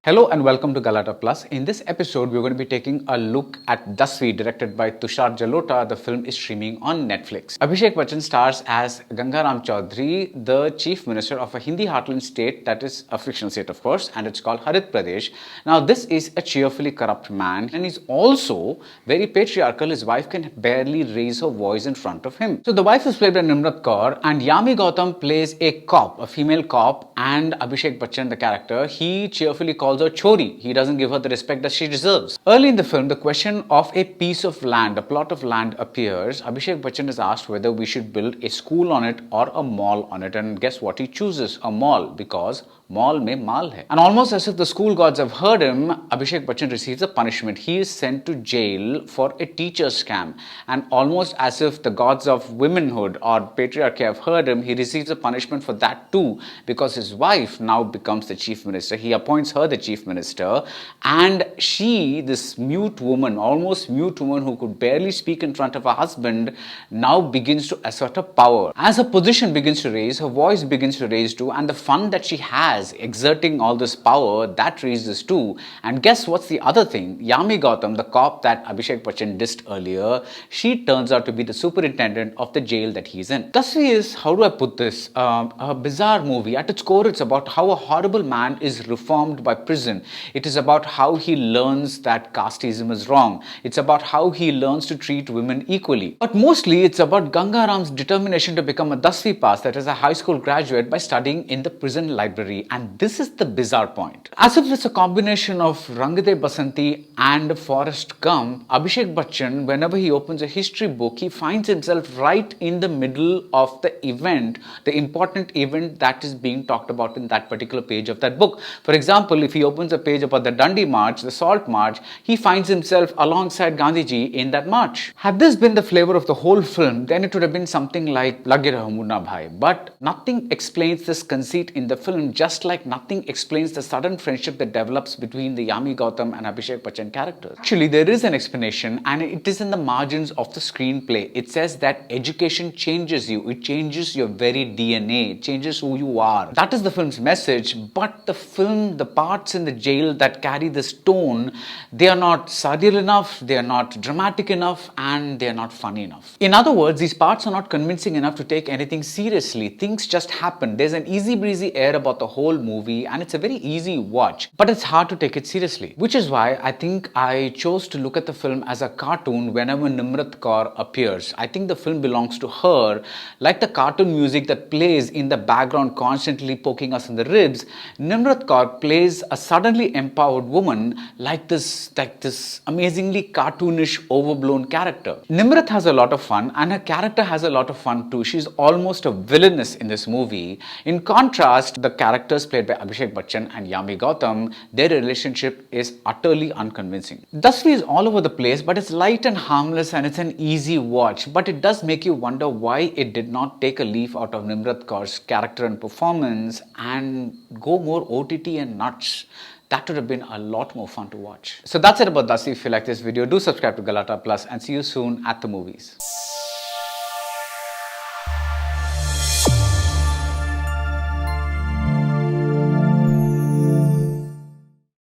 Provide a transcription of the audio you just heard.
Hello and welcome to Galata Plus. In this episode, we're going to be taking a look at Dasvi, directed by Tushar Jalota. The film is streaming on Netflix. Abhishek Bachchan stars as Gangaram Chaudhary, the Chief Minister of a Hindi heartland state that is a fictional state, of course, and it's called Harit Pradesh. Now, this is a cheerfully corrupt man, and he's also very patriarchal. His wife can barely raise her voice in front of him. So, the wife is played by Nimrat, Kaur, and Yami Gautam plays a cop, a female cop, and Abhishek Bachchan, the character, he cheerfully calls her chori. He doesn't give her the respect that she deserves. Early in the film, the question of a piece of land, a plot of land appears. Abhishek Bachchan is asked whether we should build a school on it or a mall on it, and guess what? He chooses a mall because mall mein mal hai. And almost as if the school gods have heard him, Abhishek Bachchan receives a punishment. He is sent to jail for a teacher scam. And almost as if the gods of womanhood or patriarchy have heard him, he receives a punishment for that too, because his wife now becomes the chief minister. He appoints her the chief minister, and she, this mute woman, almost mute woman who could barely speak in front of her husband, now begins to assert her power. As her position begins to raise, her voice begins to raise too, and the fun that she has exerting all this power, that raises too. And guess what's the other thing? Yami Gautam, the cop that Abhishek Bachchan dissed earlier, she turns out to be the superintendent of the jail that he's in. Dasvi is, how do I put this, a bizarre movie. At its core, it's about how a horrible man is reformed by prison. It is about how he learns that casteism is wrong. It's about how he learns to treat women equally. But mostly, it's about Gangaram's determination to become a Dasvi pass, that is a high school graduate, by studying in the prison library. And this is the bizarre point. As if it's a combination of Rang De Basanti and Forrest Gump, Abhishek Bachchan, whenever he opens a history book, he finds himself right in the middle of the event, the important event that is being talked about in that particular page of that book. For example, if he opens a page about the Dandi March, the Salt March, he finds himself alongside Gandhiji in that march. Had this been the flavor of the whole film, then it would have been something like Lage Raho Munna Bhai. But nothing explains this conceit in the film, just like nothing explains the sudden friendship that develops between the Yami Gautam and Abhishek Bachchan characters. Actually, there is an explanation, and it is in the margins of the screenplay. It says that education changes you. It changes your very DNA. It changes who you are. That is the film's message, but the film, the parts in the jail that carry this tone, they are not surreal enough, they are not dramatic enough, and they are not funny enough. In other words, these parts are not convincing enough to take anything seriously. Things just happen. There's an easy breezy air about the whole movie, and it's a very easy watch, but it's hard to take it seriously, which is why I think I chose to look at the film as a cartoon whenever Nimrat Kaur appears. I think the film belongs to her, like the cartoon music that plays in the background constantly poking us in the ribs. Nimrat Kaur plays a suddenly empowered woman like this amazingly cartoonish, overblown character. Nimrat has a lot of fun, and her character has a lot of fun too. She's almost a villainess in this movie. In contrast, the characters played by Abhishek Bachchan and Yami Gautam, their relationship is utterly unconvincing. Dasvi is all over the place, but it's light and harmless, and it's an easy watch. But it does make you wonder why it did not take a leaf out of Nimrat Kaur's character and performance and go more OTT and nuts. That would have been a lot more fun to watch. So that's it about Dasvi. If you like this video, do subscribe to Galata Plus, and see you soon at the movies.